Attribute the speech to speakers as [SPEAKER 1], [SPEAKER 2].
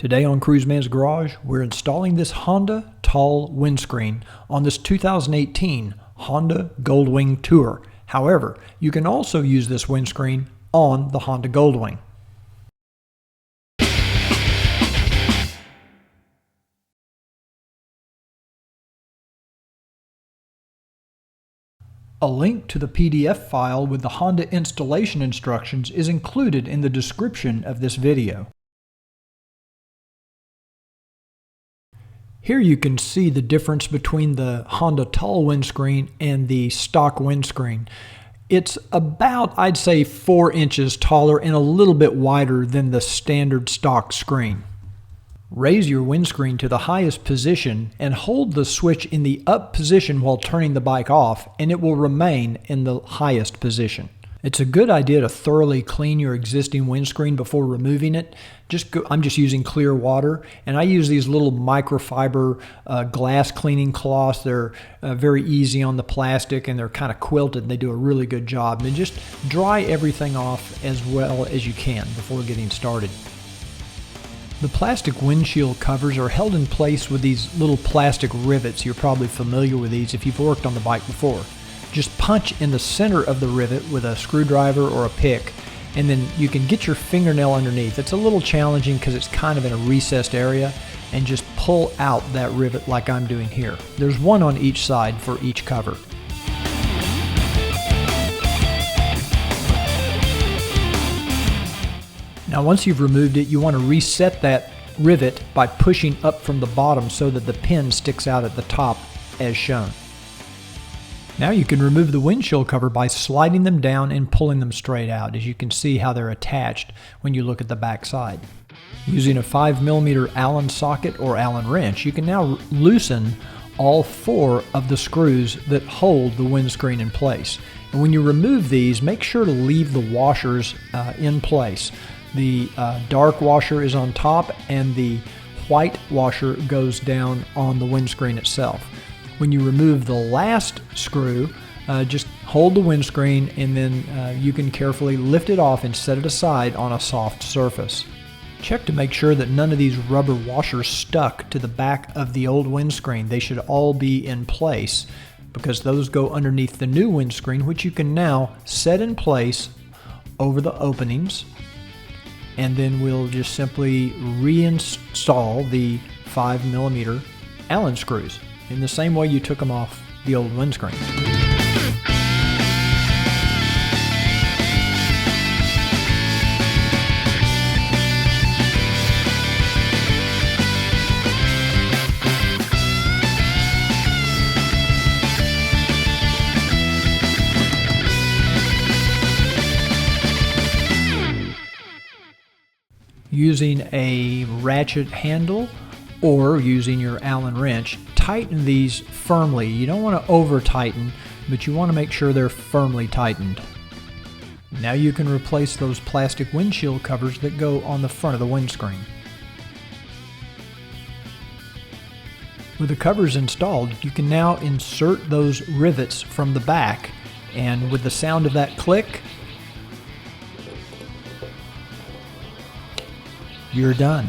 [SPEAKER 1] Today on Cruiseman's Garage, we're installing this Honda tall windscreen on this 2018 Honda Goldwing Tour. However, you can also use this windscreen on the Honda Goldwing. A link to the PDF file with the Honda installation instructions is included in the description of this video. Here you can see the difference between the Honda tall windscreen and the stock windscreen. It's about, I'd say, 4 inches taller and a little bit wider than the standard stock screen. Raise your windscreen to the highest position and hold the switch in the up position while turning the bike off, and it will remain in the highest position. It's a good idea to thoroughly clean your existing windscreen before removing it. I'm just using clear water, and I use these little microfiber glass cleaning cloths. They're very easy on the plastic, and they're kind of quilted. They do a really good job. And just dry everything off as well as you can before getting started. The plastic windshield covers are held in place with these little plastic rivets. You're probably familiar with these if you've worked on the bike before. Just punch in the center of the rivet with a screwdriver or a pick, and then you can get your fingernail underneath. It's a little challenging because it's kind of in a recessed area, and just pull out that rivet like I'm doing here. There's one on each side for each cover. Now once you've removed it, you want to reset that rivet by pushing up from the bottom so that the pin sticks out at the top as shown. Now you can remove the windshield cover by sliding them down and pulling them straight out, as you can see how they're attached when you look at the back side. Using a 5mm Allen socket or Allen wrench, you can now loosen all 4 of the screws that hold the windscreen in place. And when you remove these, make sure to leave the washers in place. The dark washer is on top, and the white washer goes down on the windscreen itself. When you remove the last screw, just hold the windscreen, and then you can carefully lift it off and set it aside on a soft surface. Check to make sure that none of these rubber washers stuck to the back of the old windscreen. They should all be in place because those go underneath the new windscreen, which you can now set in place over the openings. And then we'll just simply reinstall the 5mm Allen screws in the same way you took them off the old windscreen. Using a ratchet handle or using your Allen wrench, tighten these firmly. You don't want to over tighten, but you want to make sure they're firmly tightened. Now you can replace those plastic windshield covers that go on the front of the windscreen. With the covers installed, you can now insert those rivets from the back, and with the sound of that click, you're done.